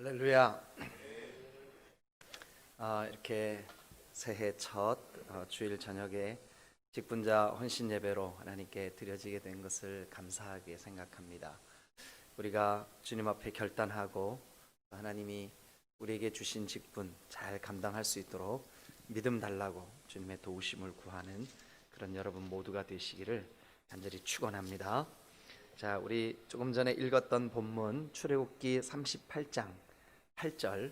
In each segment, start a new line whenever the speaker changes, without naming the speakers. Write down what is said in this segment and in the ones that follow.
할렐루야. 이렇게 새해 첫 주일 저녁에 직분자 헌신 예배로 하나님께 드려지게 된 것을 감사하게 생각합니다. 우리가 주님 앞에 결단하고 하나님이 우리에게 주신 직분 잘 감당할 수 있도록 믿음 달라고 주님의 도우심을 구하는 그런 여러분 모두가 되시기를 간절히 축원합니다. 자, 우리 조금 전에 읽었던 본문 출애굽기 38장 8절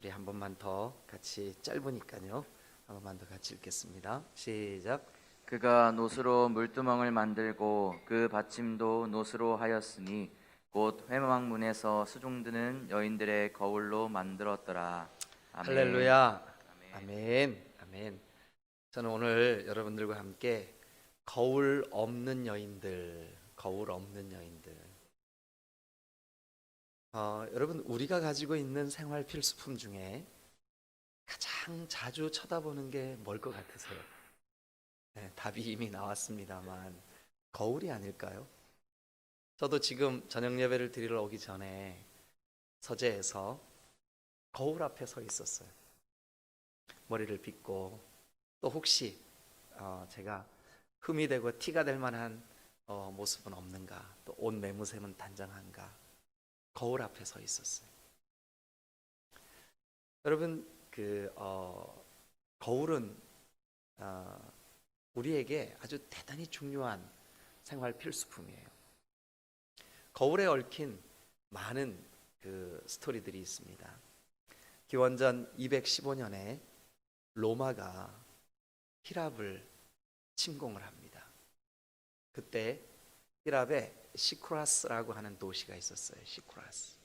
우리 한 번만 더 같이, 짧으니까요, 한 번만 더 같이 읽겠습니다. 시작.
그가 노스로 물두멍을 만들고 그 받침도 노스로 하였으니 곧 회막문에서 수종드는 여인들의 거울로 만들었더라. 아멘.
할렐루야. 아멘. 아멘. 저는 오늘 여러분들과 함께 거울 없는 여인들, 거울 없는 여인들. 여러분, 우리가 가지고 있는 생활 필수품 중에 가장 자주 쳐다보는 게 뭘 것 같으세요? 네, 답이 이미 나왔습니다만 거울이 아닐까요? 저도 지금 저녁 예배를 드리러 오기 전에 서재에서 거울 앞에 서 있었어요. 머리를 빗고 또 혹시 제가 흠이 되고 티가 될 만한 모습은 없는가, 또 옷 매무새는 단정한가, 거울 앞에 서 있었어요. 여러분, 거울은 우리에게 아주 대단히 중요한 생활 필수품이에요. 거울에 얽힌 많은 스토리들이 있습니다. 기원전 215년에 로마가 히랍을 침공을 합니다. 그때 히랍에 시쿠라스라고 하는 도시가 있었어요. 시쿠라스.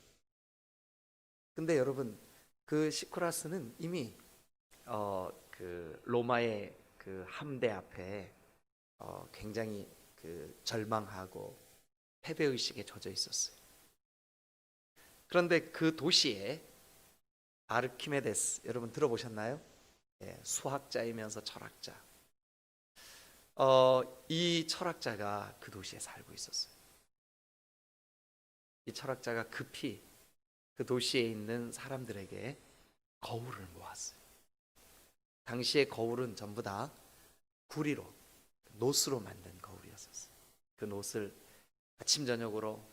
근데 여러분, 그 시쿠라스는 이미 로마의 그 함대 앞에 굉장히 절망하고 패배의식에 젖어 있었어요. 그런데 그 도시에 아르키메데스, 여러분 들어보셨나요? 수학자이면서 철학자. 이 철학자가 그 도시에 살고 있었어요. 이 철학자가 급히 그 도시에 있는 사람들에게 거울을 모았어요. 당시에 거울은 전부 다 구리로, 노스로 만든 거울이었어요. 그 노스를 아침 저녁으로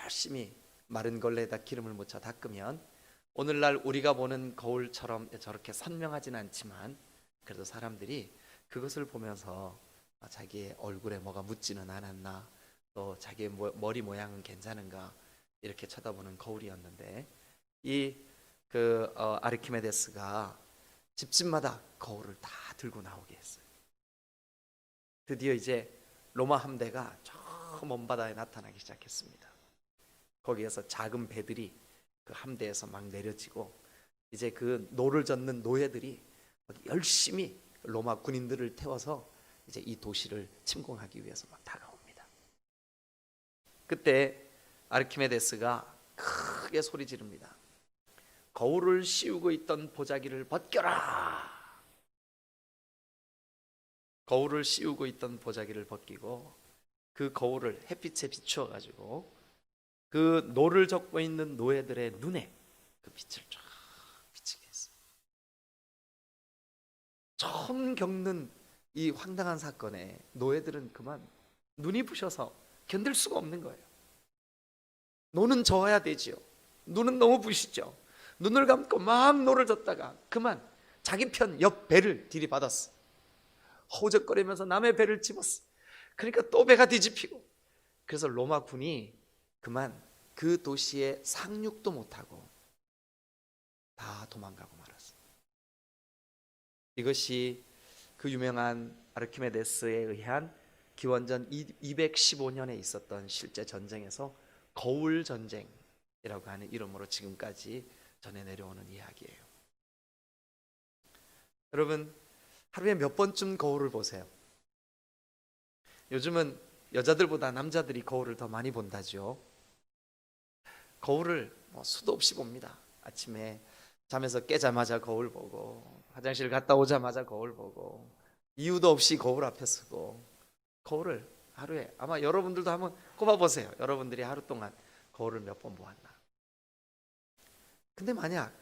열심히 마른 걸레에다 기름을 묻혀 닦으면 오늘날 우리가 보는 거울처럼 저렇게 선명하진 않지만 그래도 사람들이 그것을 보면서 자기의 얼굴에 뭐가 묻지는 않았나, 또 자기의 머리 모양은 괜찮은가, 이렇게 쳐다보는 거울이었는데, 이 아르키메데스가 집집마다 거울을 다 들고 나오게 했어요. 드디어 이제 로마 함대가 저 먼 바다에 나타나기 시작했습니다. 거기에서 작은 배들이 그 함대에서 막 내려지고, 이제 그 노를 젓는 노예들이 열심히 로마 군인들을 태워서 이제 이 도시를 침공하기 위해서 막 다가옵니다. 그때 아르키메데스가 크게 소리 지릅니다. 거울을 씌우고 있던 보자기를 벗겨라. 거울을 씌우고 있던 보자기를 벗기고 그 거울을 햇빛에 비추어 가지고 그 노를 젓고 있는 노예들의 눈에 그 빛을 쫙 비치게 했어요. 처음 겪는 이 황당한 사건에 노예들은 그만 눈이 부셔서 견딜 수가 없는 거예요. 노는 저어야 되지요. 눈은 너무 부시죠. 눈을 감고 막 노를 젓다가 그만 자기 편 옆 배를 들이받았어. 허우적거리면서 남의 배를 집었어. 그러니까 또 배가 뒤집히고, 그래서 로마 군이 그만 그 도시에 상륙도 못하고 다 도망가고 말았어요. 이것이 그 유명한 아르키메데스에 의한 기원전 215년에 있었던 실제 전쟁에서 거울 전쟁이라고 하는 이름으로 지금까지 전해 내려오는 이야기예요. 여러분, 하루에 몇 번쯤 거울을 보세요? 요즘은 여자들보다 남자들이 거울을 더 많이 본다죠. 거울을 수도 없이 봅니다. 아침에 잠에서 깨자마자 거울 보고, 화장실 갔다 오자마자 거울 보고, 이유도 없이 거울 앞에 서고, 거울을 하루에, 아마 여러분들도 한번 꼽아보세요. 여러분들이 하루 동안 거울을 몇 번 보았나. 근데 만약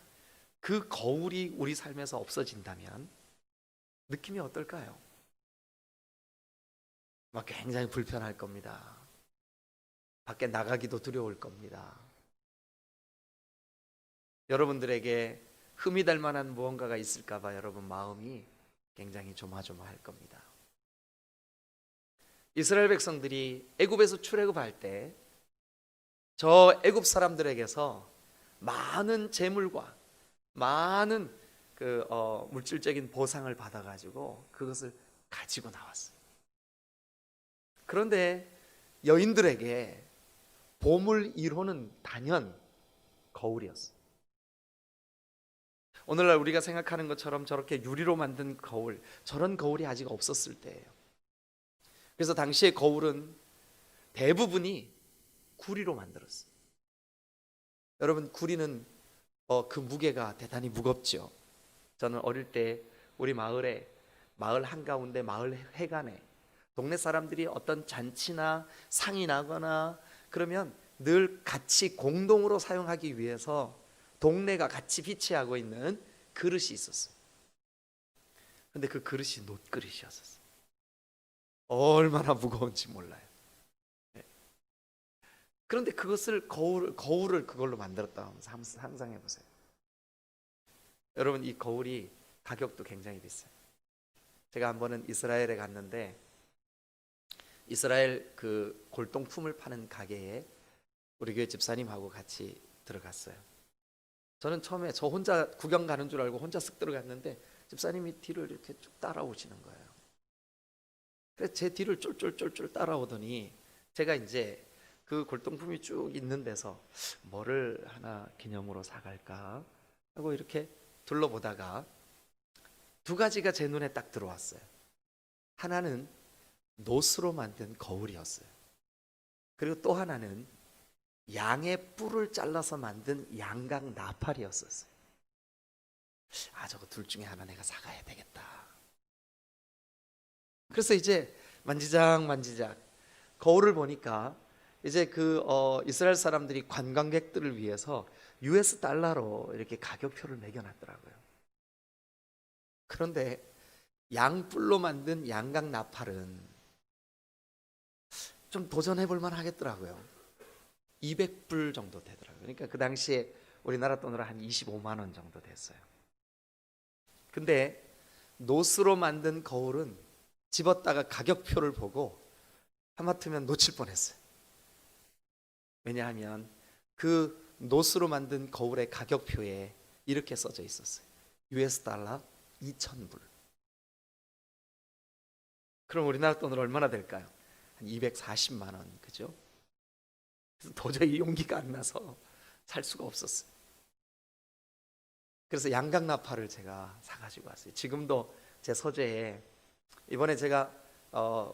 그 거울이 우리 삶에서 없어진다면 느낌이 어떨까요? 막 굉장히 불편할 겁니다. 밖에 나가기도 두려울 겁니다. 여러분들에게 흠이 될 만한 무언가가 있을까 봐 여러분 마음이 굉장히 조마조마할 겁니다. 이스라엘 백성들이 애굽에서 출애굽할 때 저 애굽 사람들에게서 많은 재물과 많은 물질적인 보상을 받아가지고 그것을 가지고 나왔어요. 그런데 여인들에게 보물 1호는 단연 거울이었어요. 오늘날 우리가 생각하는 것처럼 저렇게 유리로 만든 거울, 저런 거울이 아직 없었을 때예요. 그래서 당시의 거울은 대부분이 구리로 만들었어요. 여러분, 구리는 그 무게가 대단히 무겁죠. 저는 어릴 때 우리 마을 한가운데 마을 회관에 동네 사람들이 어떤 잔치나 상이 나거나 그러면 늘 같이 공동으로 사용하기 위해서 동네가 같이 비치하고 있는 그릇이 있었어요. 근데 그 그릇이 놋그릇이었어요. 얼마나 무거운지 몰라요. 그런데 그것을 거울을 그걸로 만들었다 하면서 한번 상상해 보세요. 여러분, 이 거울이 가격도 굉장히 비싸요. 제가 한 번은 이스라엘에 갔는데 이스라엘 그 골동품을 파는 가게에 우리 교회 집사님하고 같이 들어갔어요. 저는 처음에 저 혼자 구경 가는 줄 알고 혼자 쓱 들어갔는데 집사님이 뒤를 이렇게 쭉 따라오시는 거예요. 그래서 제 뒤를 쫄쫄쫄쫄 따라오더니 제가 이제 그 골동품이 쭉 있는 데서 뭐를 하나 기념으로 사갈까 하고 이렇게 둘러보다가 두 가지가 제 눈에 딱 들어왔어요. 하나는 놋으로 만든 거울이었어요. 그리고 또 하나는 양의 뿔을 잘라서 만든 양각 나팔이었었어요. 저거 둘 중에 하나 내가 사가야 되겠다. 그래서 이제 만지작 거울을 보니까 이제 이스라엘 사람들이 관광객들을 위해서 US 달러로 이렇게 가격표를 매겨놨더라고요. 그런데 양뿔로 만든 양각 나팔은 좀 도전해 볼 만 하겠더라고요. 200불 정도 되더라고요. 그러니까 그 당시에 우리나라 돈으로 한 25만 원 정도 됐어요. 근데 놋으로 만든 거울은 집었다가 가격표를 보고 하마터면 놓칠 뻔했어요. 왜냐하면 그 놋으로 만든 거울의 가격표에 이렇게 써져 있었어요. US 달러 2,000불. 그럼 우리나라 돈으로 얼마나 될까요? 한 240만 원, 그죠? 그래서 도저히 용기가 안 나서 살 수가 없었어요. 그래서 양각 나팔을 제가 사가지고 왔어요. 지금도 제 서재에 이번에 제가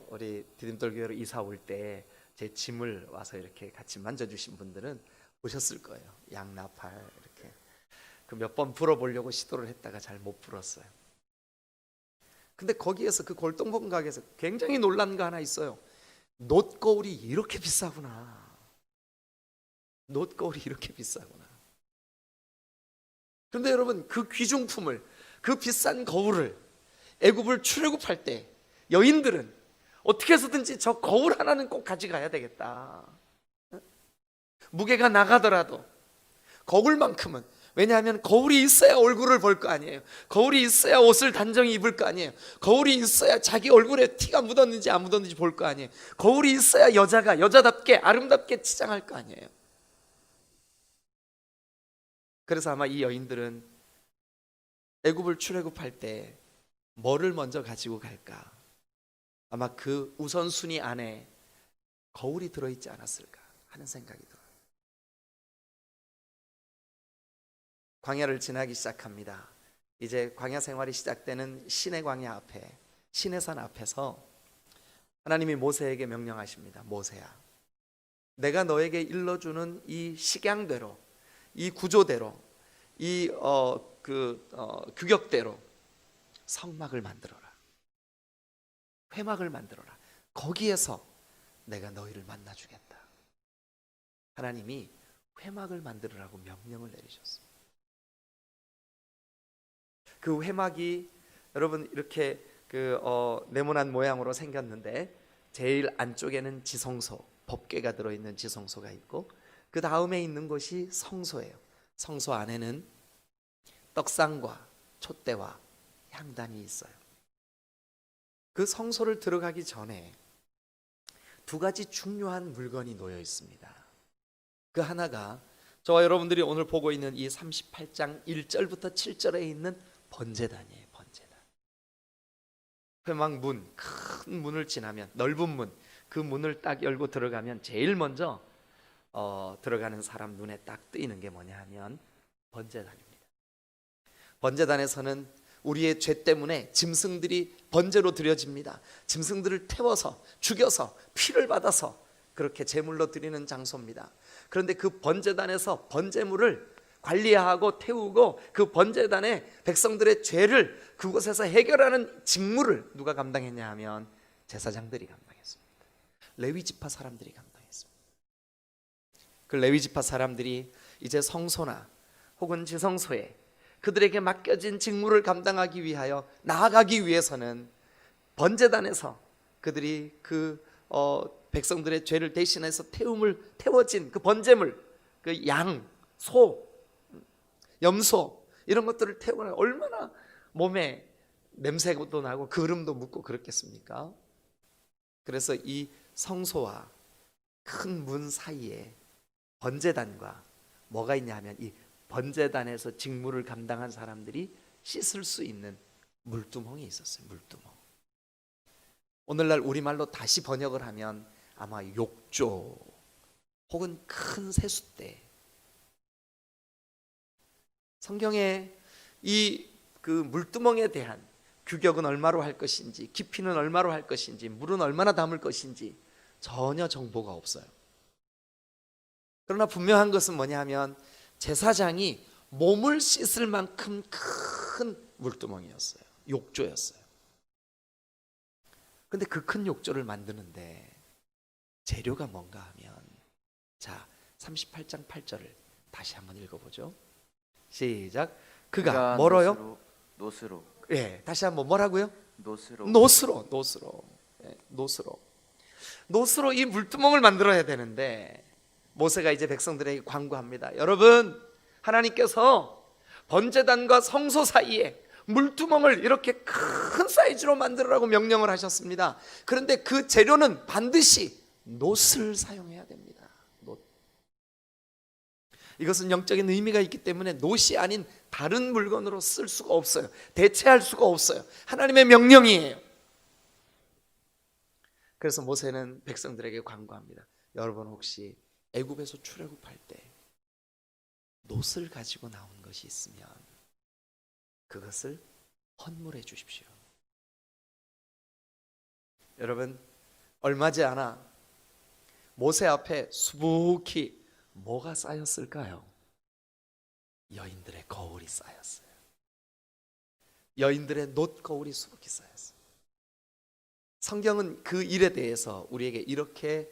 우리 디딤돌 교회로 이사 올 때 제 짐을 와서 이렇게 같이 만져주신 분들은 보셨을 거예요. 양나팔 이렇게 그 몇 번 불어보려고 시도를 했다가 잘 못 불었어요. 근데 거기에서 그 골동품 가게에서 굉장히 놀란 거 하나 있어요. 놋거울이 이렇게 비싸구나. 놋거울이 이렇게 비싸구나. 그런데 여러분, 그 귀중품을, 그 비싼 거울을 애굽을 출애굽할 때 여인들은 어떻게 해서든지 저 거울 하나는 꼭 가져가야 되겠다. 무게가 나가더라도 거울만큼은, 왜냐하면 거울이 있어야 얼굴을 볼 거 아니에요. 거울이 있어야 옷을 단정히 입을 거 아니에요. 거울이 있어야 자기 얼굴에 티가 묻었는지 안 묻었는지 볼 거 아니에요. 거울이 있어야 여자가 여자답게 아름답게 치장할 거 아니에요. 그래서 아마 이 여인들은 애굽을 출애굽할 때 뭐를 먼저 가지고 갈까? 아마 그 우선순위 안에 거울이 들어있지 않았을까 하는 생각이 들어요. 광야를 지나기 시작합니다. 이제 광야 생활이 시작되는 시내 광야 앞에, 시내산 앞에서 하나님이 모세에게 명령하십니다. 모세야, 내가 너에게 일러주는 이 식양대로, 이 구조대로, 이 규격대로 성막을 만들어라. 회막을 만들어라. 거기에서 내가 너희를 만나주겠다. 하나님이 회막을 만들으라고 명령을 내리셨어요. 그 회막이 여러분 이렇게 네모난 모양으로 생겼는데 제일 안쪽에는 지성소, 법궤가 들어있는 지성소가 있고 그 다음에 있는 곳이 성소예요. 성소 안에는 떡상과 촛대와 향단이 있어요. 그 성소를 들어가기 전에 두 가지 중요한 물건이 놓여 있습니다. 그 하나가 저와 여러분들이 오늘 보고 있는 이 38장 1절부터 7절에 있는 번제단이에요. 번제단. 회막 문, 큰 문을 지나면 넓은 문, 그 문을 딱 열고 들어가면 제일 먼저 들어가는 사람 눈에 딱 띄는 게 뭐냐 하면 번제단입니다. 번제단에서는 우리의 죄 때문에 짐승들이 번제로 드려집니다. 짐승들을 태워서 죽여서 피를 받아서 그렇게 제물로 드리는 장소입니다. 그런데 그 번제단에서 번제물을 관리하고 태우고 그 번제단에 백성들의 죄를 그곳에서 해결하는 직무를 누가 감당했냐 하면 제사장들이 감당했습니다. 레위 지파 사람들이 감당했습니다. 그 레위 지파 사람들이 이제 성소나 혹은 지성소에 그들에게 맡겨진 직무를 감당하기 위하여 나아가기 위해서는 번제단에서 그들이 백성들의 죄를 대신해서 태워진 그 번제물, 그 양, 소, 염소 이런 것들을 태우면 얼마나 몸에 냄새도 나고 거름도 묻고 그렇겠습니까? 그래서 이 성소와 큰 문 사이에 번제단과 뭐가 있냐 하면 이 번제단에서 직무를 감당한 사람들이 씻을 수 있는 물두멍이 있었어요. 물두멍. 오늘날 우리말로 다시 번역을 하면 아마 욕조 혹은 큰 세숫대. 성경에 이 그 물두멍에 대한 규격은 얼마로 할 것인지, 깊이는 얼마로 할 것인지, 물은 얼마나 담을 것인지 전혀 정보가 없어요. 그러나 분명한 것은 뭐냐 하면 제사장이 몸을 씻을 만큼 큰 물두멍이었어요. 욕조였어요. 근데 그 큰 욕조를 만드는데 재료가 뭔가 하면 자 38장 8절을 다시 한번 읽어보죠. 시작. 그가 뭐로요?
노스로.
예, 다시 한번 뭐라고요?
노스로.
예, 노스로 이 물두멍을 만들어야 되는데 모세가 이제 백성들에게 관구합니다. 여러분, 하나님께서 번제단과 성소 사이에 물두멍을 이렇게 큰 사이즈로 만들으라고 명령을 하셨습니다. 그런데 그 재료는 반드시 놋을 사용해야 됩니다. 놋. 이것은 영적인 의미가 있기 때문에 놋이 아닌 다른 물건으로 쓸 수가 없어요. 대체할 수가 없어요. 하나님의 명령이에요. 그래서 모세는 백성들에게 관구합니다. 여러분 혹시 애굽에서 출애굽할 때 놋을 가지고 나온 것이 있으면 그것을 헌물해 주십시오. 여러분 얼마지 않아 모세 앞에 수북히 뭐가 쌓였을까요? 여인들의 거울이 쌓였어요. 여인들의 놋 거울이 수북히 쌓였어요. 성경은 그 일에 대해서 우리에게 이렇게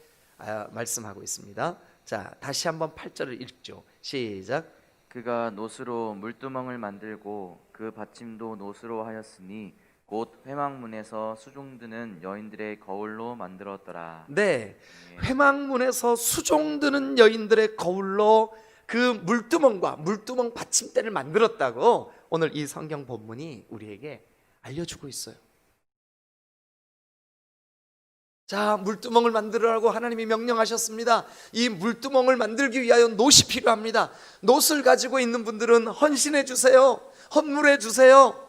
말씀하고 있습니다. 자, 다시 한번 8절을 읽죠. 시작.
그가 놋으로 물두멍을 만들고 그 받침도 놋으로 하였으니 곧 회막문에서 수종드는 여인들의 거울로 만들었더라.
네, 회막문에서 수종드는 여인들의 거울로 그 물두멍과 물두멍 받침대를 만들었다고 오늘 이 성경 본문이 우리에게 알려주고 있어요. 자, 물두멍을 만들으라고 하나님이 명령하셨습니다. 이 물두멍을 만들기 위하여 놋이 필요합니다. 놋을 가지고 있는 분들은 헌신해 주세요. 헌물해 주세요.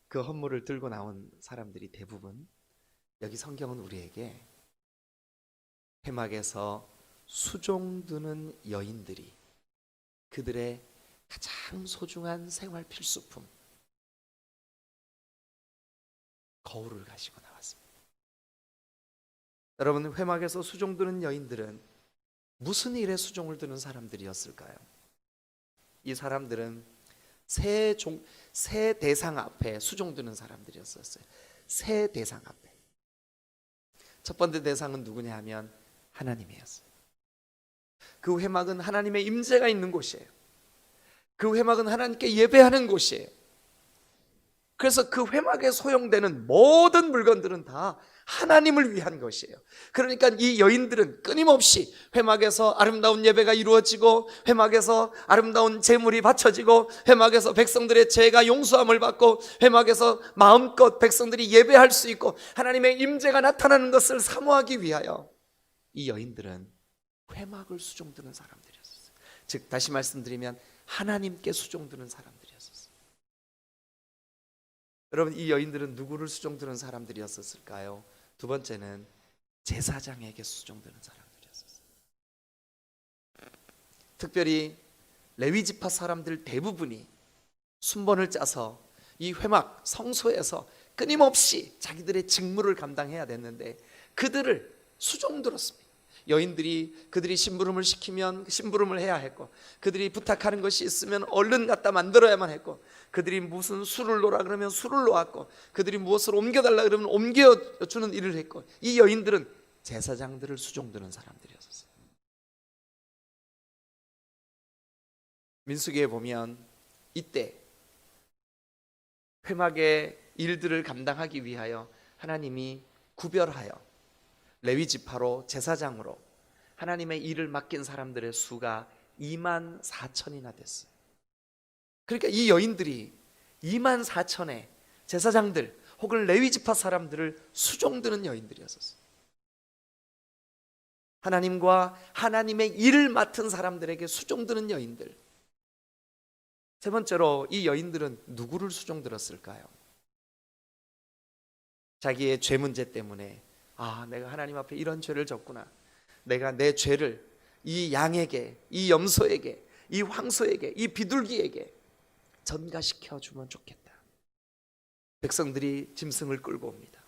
그 헌물을 들고 나온 사람들이 대부분 여기 성경은 우리에게 회막에서 수종드는 여인들이 그들의 가장 소중한 생활 필수품 거울을 가지고 나왔습니다. 여러분 회막에서 수종드는 여인들은 무슨 일에 수종을 드는 사람들이었을까요? 이 사람들은 새 대상 앞에 수종드는 사람들이었어요. 새 대상 앞에. 첫 번째 대상은 누구냐 하면 하나님이었어요. 그 회막은 하나님의 임재가 있는 곳이에요. 그 회막은 하나님께 예배하는 곳이에요. 그래서 그 회막에 소용되는 모든 물건들은 다 하나님을 위한 것이에요. 그러니까 이 여인들은 끊임없이 회막에서 아름다운 예배가 이루어지고, 회막에서 아름다운 제물이 바쳐지고, 회막에서 백성들의 죄가 용서함을 받고, 회막에서 마음껏 백성들이 예배할 수 있고 하나님의 임재가 나타나는 것을 사모하기 위하여 이 여인들은 회막을 수종드는 사람들이었어요. 즉 다시 말씀드리면 하나님께 수종드는 사람들이었어요. 여러분, 이 여인들은 누구를 수종드는 사람들이었을까요? 두 번째는 제사장에게 수종드는 사람들이었어요. 특별히 레위 지파 사람들 대부분이 순번을 짜서 이 회막 성소에서 끊임없이 자기들의 직무를 감당해야 됐는데 그들을 수종들었습니다. 여인들이 그들이 심부름을 시키면 심부름을 해야 했고, 그들이 부탁하는 것이 있으면 얼른 갖다 만들어야만 했고, 그들이 무슨 술을 놓으라 그러면 술을 놓았고, 그들이 무엇을 옮겨달라 그러면 옮겨주는 일을 했고, 이 여인들은 제사장들을 수종드는 사람들이었어요. 민수기에 보면 이때 회막의 일들을 감당하기 위하여 하나님이 구별하여 레위 지파로 제사장으로 하나님의 일을 맡긴 사람들의 수가 24,000이나 됐어요. 그러니까 이 여인들이 24,000의 제사장들 혹은 레위 지파 사람들을 수종드는 여인들이었어요. 하나님과 하나님의 일을 맡은 사람들에게 수종드는 여인들. 세 번째로 이 여인들은 누구를 수종들었을까요? 자기의 죄 문제 때문에 내가 하나님 앞에 이런 죄를 졌구나, 내가 내 죄를 이 양에게, 이 염소에게, 이 황소에게, 이 비둘기에게 전가시켜 주면 좋겠다. 백성들이 짐승을 끌고 옵니다.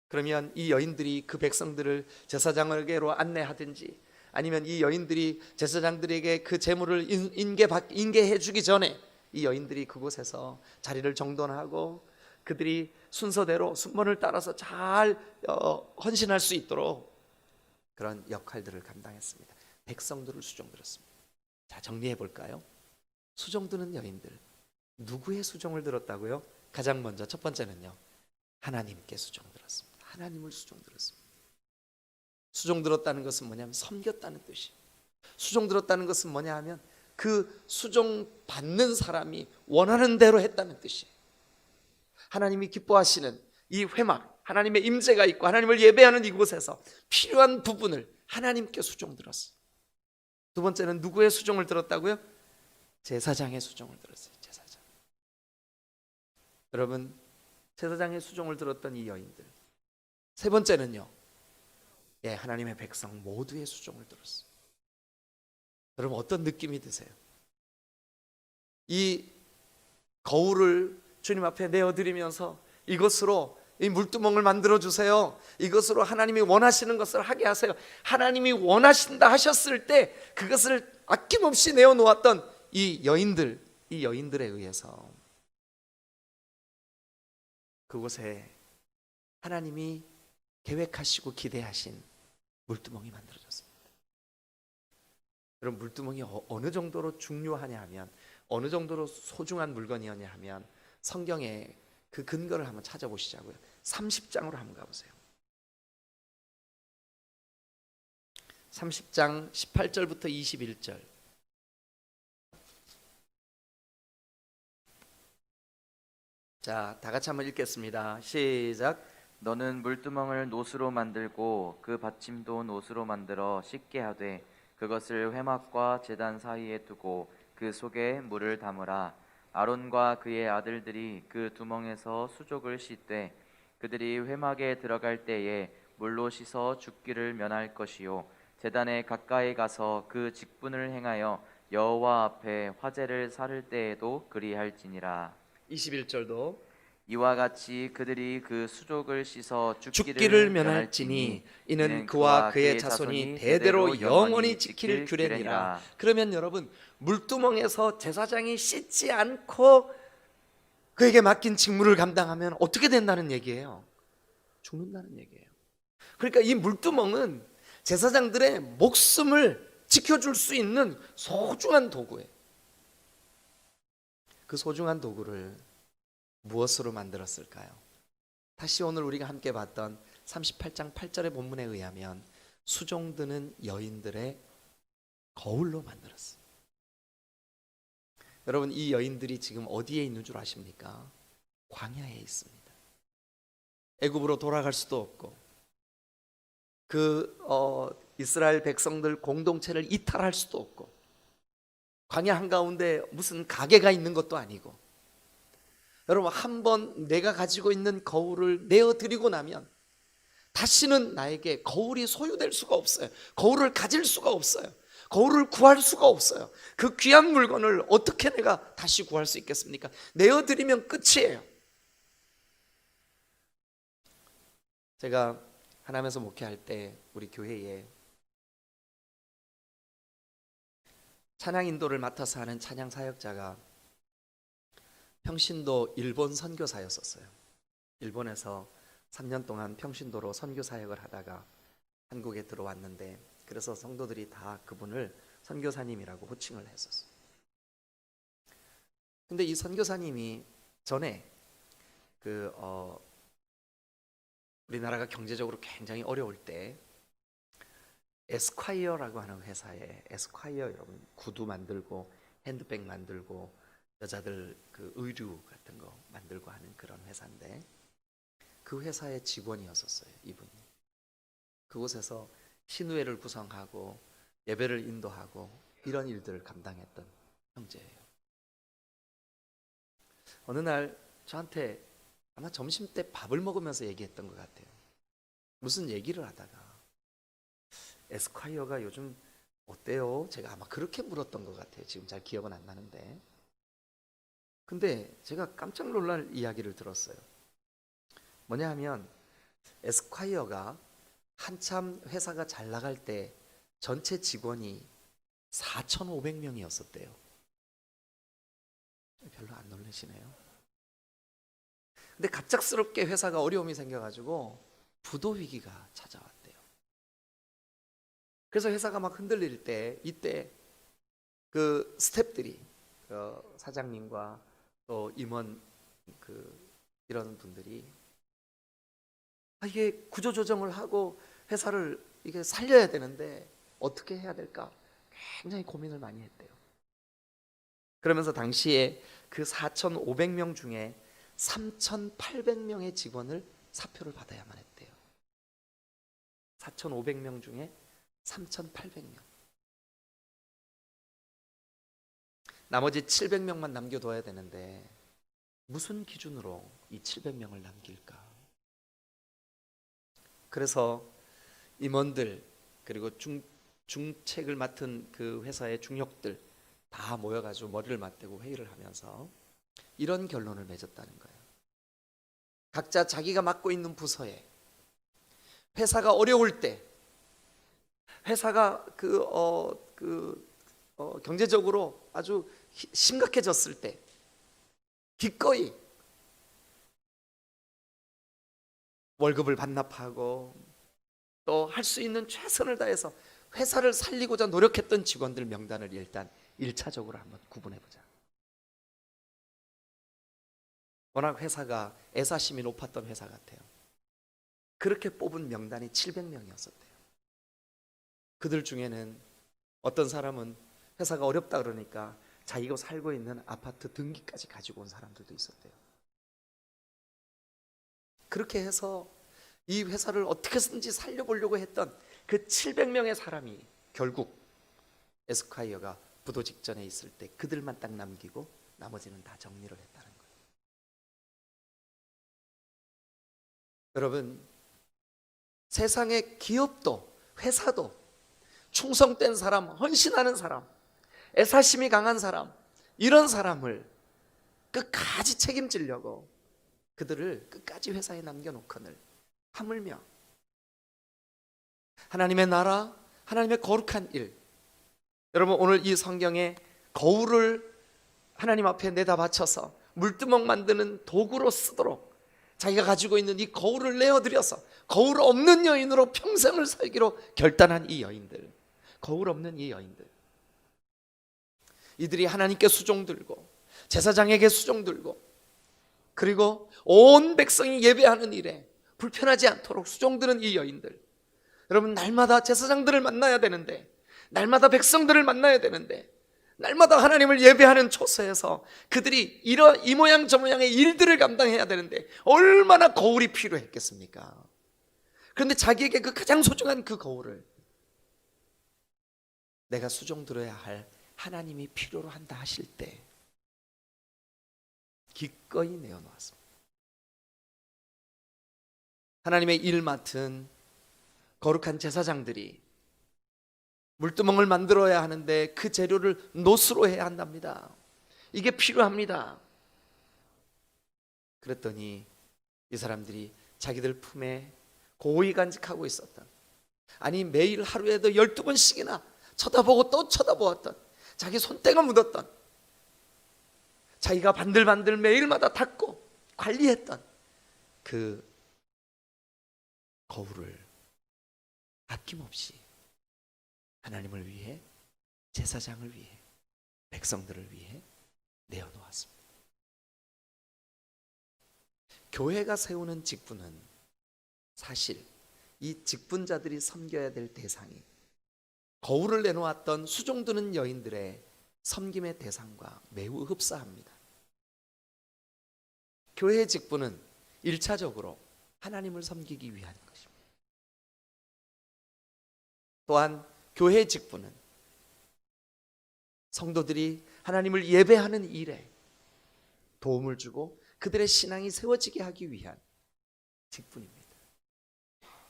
그러면 이 여인들이 그 백성들을 제사장에게로 안내하든지, 아니면 이 여인들이 제사장들에게 그 제물을 인계해 주기 전에 이 여인들이 그곳에서 자리를 정돈하고 그들이 순서대로 순번을 따라서 잘 헌신할 수 있도록 그런 역할들을 감당했습니다. 백성들을 수종들었습니다. 자, 정리해 볼까요? 수종드는 여인들, 누구의 수종을 들었다고요? 가장 먼저 첫 번째는요, 하나님께 수종들었습니다. 하나님을 수종들었습니다. 수종들었다는 것은 뭐냐면 섬겼다는 뜻이에요. 수종들었다는 것은 뭐냐 하면 그 수종받는 사람이 원하는 대로 했다는 뜻이에요. 하나님이 기뻐하시는 이 회막, 하나님의 임재가 있고 하나님을 예배하는 이곳에서 필요한 부분을 하나님께 수종들었어요. 두 번째는 누구의 수종을 들었다고요? 제사장의 수종을 들었어요. 제사장. 여러분, 제사장의 수종을 들었던 이 여인들. 세 번째는요, 하나님의 백성 모두의 수종을 들었어요. 여러분, 어떤 느낌이 드세요? 이 거울을 주님 앞에 내어드리면서 이것으로 이 물두멍을 만들어 주세요, 이것으로 하나님이 원하시는 것을 하게 하세요, 하나님이 원하신다 하셨을 때 그것을 아낌없이 내어놓았던 이 여인들, 이 여인들에 의해서 그곳에 하나님이 계획하시고 기대하신 물두멍이 만들어졌습니다. 여러분, 물두멍이 어느 정도로 중요하냐 하면, 어느 정도로 소중한 물건이었냐 하면 성경에 그 근거를 한번 찾아보시자고요. 30장으로 한번 가보세요. 30장 18절부터 21절. 자, 다 같이 한번 읽겠습니다. 시작.
너는 물두멍을 노스로 만들고 그 받침도 노스로 만들어 씻게 하되 그것을 회막과 제단 사이에 두고 그 속에 물을 담으라. 아론과 그의 아들들이 그 두멍에서 수족을 씻되 그들이 회막에 들어갈 때에 물로 씻어 죽기를 면할 것이요, 제단에 가까이 가서 그 직분을 행하여 여호와 앞에 화제를 살을 때에도 그리할지니라.
21절도
이와 같이 그들이 그 수족을 씻어
죽기를 면할지니 이는 그와 그의 자손이 대대로 영원히 지킬 규례니라. 그러면 여러분, 물두멍에서 제사장이 씻지 않고 그에게 맡긴 직무를 감당하면 어떻게 된다는 얘기예요? 죽는다는 얘기예요. 그러니까 이 물두멍은 제사장들의 목숨을 지켜줄 수 있는 소중한 도구예요. 그 소중한 도구를 무엇으로 만들었을까요? 다시 오늘 우리가 함께 봤던 38장 8절의 본문에 의하면 수종드는 여인들의 거울로 만들었어요. 여러분, 이 여인들이 지금 어디에 있는 줄 아십니까? 광야에 있습니다. 애굽으로 돌아갈 수도 없고 이스라엘 백성들 공동체를 이탈할 수도 없고 광야 한가운데 무슨 가게가 있는 것도 아니고, 여러분, 한번 내가 가지고 있는 거울을 내어드리고 나면 다시는 나에게 거울이 소유될 수가 없어요. 거울을 가질 수가 없어요. 거울을 구할 수가 없어요. 그 귀한 물건을 어떻게 내가 다시 구할 수 있겠습니까? 내어드리면 끝이에요. 제가 하나님에서 목회할 때 우리 교회에 찬양 인도를 맡아서 하는 찬양 사역자가 평신도 일본 선교사였었어요. 일본에서 3년 동안 평신도로 선교 사역을 하다가 한국에 들어왔는데, 그래서 성도들이 다 그분을 선교사님이라고 호칭을 했었어요. 근데 이 선교사님이 전에 우리나라가 경제적으로 굉장히 어려울 때 에스콰이어라고 하는 회사에, 에스콰이어 여러분 구두 만들고 핸드백 만들고 여자들 그 의류 같은 거 만들고 하는 그런 회사인데, 그 회사의 직원이었었어요, 이분이. 그곳에서 신우회를 구성하고 예배를 인도하고 이런 일들을 감당했던 형제예요. 어느 날 저한테 아마 점심때 밥을 먹으면서 얘기했던 것 같아요. 무슨 얘기를 하다가 에스콰이어가 요즘 어때요? 제가 아마 그렇게 물었던 것 같아요. 지금 잘 기억은 안 나는데. 근데 제가 깜짝 놀랄 이야기를 들었어요. 뭐냐 하면 에스콰이어가 한참 회사가 잘 나갈 때 전체 직원이 4,500명이었었대요. 별로 안 놀라시네요. 근데 갑작스럽게 회사가 어려움이 생겨가지고 부도 위기가 찾아왔대요. 그래서 회사가 막 흔들릴 때, 이때 그 스태프들이 사장님과 또 임원 이런 분들이 이게 구조조정을 하고 회사를 이게 살려야 되는데 어떻게 해야 될까 굉장히 고민을 많이 했대요. 그러면서 당시에 그 4,500명 중에 3,800명의 직원을 사표를 받아야만 했대요. 4,500명 중에 3,800명. 나머지 700명만 남겨둬야 되는데 무슨 기준으로 이 700명을 남길까? 그래서 임원들 그리고 중책을 맡은 그 회사의 중역들 다 모여가지고 머리를 맞대고 회의를 하면서 이런 결론을 맺었다는 거예요. 각자 자기가 맡고 있는 부서에 회사가 어려울 때, 회사가 경제적으로 아주 심각해졌을 때 기꺼이 월급을 반납하고 또 할 수 있는 최선을 다해서 회사를 살리고자 노력했던 직원들 명단을 일단 1차적으로 한번 구분해보자. 워낙 회사가 애사심이 높았던 회사 같아요. 그렇게 뽑은 명단이 700명이었었대요. 그들 중에는 어떤 사람은 회사가 어렵다 그러니까 자기가 살고 있는 아파트 등기까지 가지고 온 사람들도 있었대요. 그렇게 해서 이 회사를 어떻게든지 살려보려고 했던 그 700명의 사람이 결국 에스콰이어가 부도 직전에 있을 때 그들만 딱 남기고 나머지는 다 정리를 했다는 거예요. 여러분, 세상의 기업도 회사도 충성된 사람, 헌신하는 사람, 애사심이 강한 사람, 이런 사람을 끝까지 책임지려고 그들을 끝까지 회사에 남겨놓거늘 하물며 하나님의 나라, 하나님의 거룩한 일. 여러분, 오늘 이 성경에 거울을 하나님 앞에 내다 바쳐서 물두멍 만드는 도구로 쓰도록 자기가 가지고 있는 이 거울을 내어드려서 거울 없는 여인으로 평생을 살기로 결단한 이 여인들, 거울 없는 이 여인들, 이들이 하나님께 수종들고
제사장에게 수종 들고, 그리고 온 백성이 예배하는 일에 불편하지 않도록 수종 드는 이 여인들, 여러분, 날마다 제사장들을 만나야 되는데, 날마다 백성들을 만나야 되는데, 날마다 하나님을 예배하는 초소에서 그들이 이런 이 모양 저 모양의 일들을 감당해야 되는데 얼마나 거울이 필요했겠습니까? 그런데 자기에게 그 가장 소중한 그 거울을 내가 수종 들어야 할 하나님이 필요로 한다 하실 때 기꺼이 내어놓았습니다. 하나님의 일 맡은 거룩한 제사장들이 물두멍을 만들어야 하는데 그 재료를 노수로 해야 한답니다. 이게 필요합니다. 그랬더니 이 사람들이 자기들 품에 고이 간직하고 있었던, 아니 매일 하루에도 12번씩이나 쳐다보고 또 쳐다보았던, 자기 손때가 묻었던, 자기가 반들반들 매일마다 닦고 관리했던 그 거울을 아낌없이 하나님을 위해, 제사장을 위해, 백성들을 위해 내어놓았습니다. 교회가 세우는 직분은 사실 이 직분자들이 섬겨야 될 대상이 거울을 내놓았던 수종드는 여인들의 섬김의 대상과 매우 흡사합니다. 교회의 직분은 1차적으로 하나님을 섬기기 위한 것입니다. 또한 교회의 직분은 성도들이 하나님을 예배하는 일에 도움을 주고 그들의 신앙이 세워지게 하기 위한 직분입니다.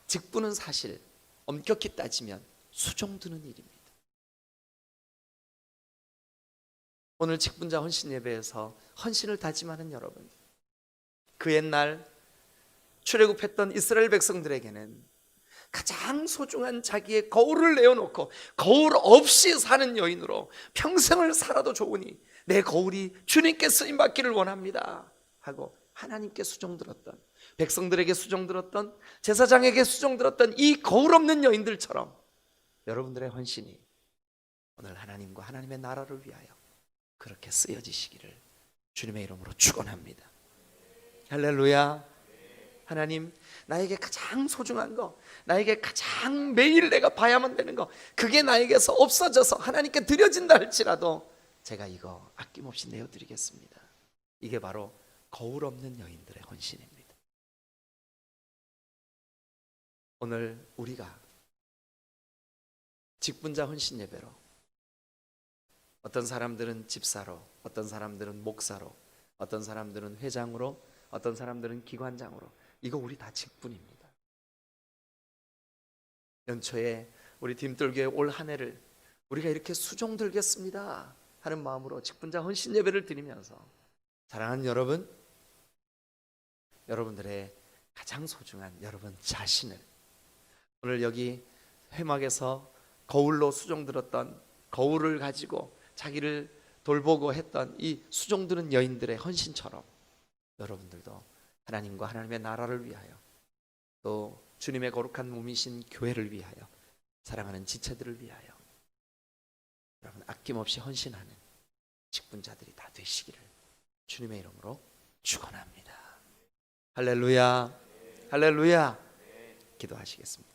직분은 사실 엄격히 따지면 수종드는 일입니다. 오늘 직분자 헌신 예배에서 헌신을 다짐하는 여러분, 그 옛날 출애굽했던 이스라엘 백성들에게는 가장 소중한 자기의 거울을 내어놓고 거울 없이 사는 여인으로 평생을 살아도 좋으니 내 거울이 주님께 쓰임받기를 원합니다 하고 하나님께 수종들었던, 백성들에게 수종들었던, 제사장에게 수종들었던 이 거울 없는 여인들처럼 여러분들의 헌신이 오늘 하나님과 하나님의 나라를 위하여 그렇게 쓰여지시기를 주님의 이름으로 축원합니다. 할렐루야. 하나님, 나에게 가장 소중한 거, 나에게 가장 매일 내가 봐야만 되는 거, 그게 나에게서 없어져서 하나님께 드려진다 할지라도 제가 이거 아낌없이 내어드리겠습니다. 이게 바로 거울 없는 여인들의 헌신입니다. 오늘 우리가 직분자 헌신 예배로, 어떤 사람들은 집사로, 어떤 사람들은 목사로, 어떤 사람들은 회장으로, 어떤 사람들은 기관장으로, 이거 우리 다 직분입니다. 연초에 우리 딤돌교회 올 한 해를 우리가 이렇게 수종 들겠습니다 하는 마음으로 직분자 헌신 예배를 드리면서 사랑하는 여러분, 여러분들의 가장 소중한 여러분 자신을 오늘 여기 회막에서 거울로 수종 들었던, 거울을 가지고 자기를 돌보고 했던 이 수종 드는 여인들의 헌신처럼 여러분들도 하나님과 하나님의 나라를 위하여, 또 주님의 거룩한 몸이신 교회를 위하여, 사랑하는 지체들을 위하여 여러분 아낌없이 헌신하는 직분자들이 다 되시기를 주님의 이름으로 축원합니다. 할렐루야. 할렐루야. 기도하시겠습니다.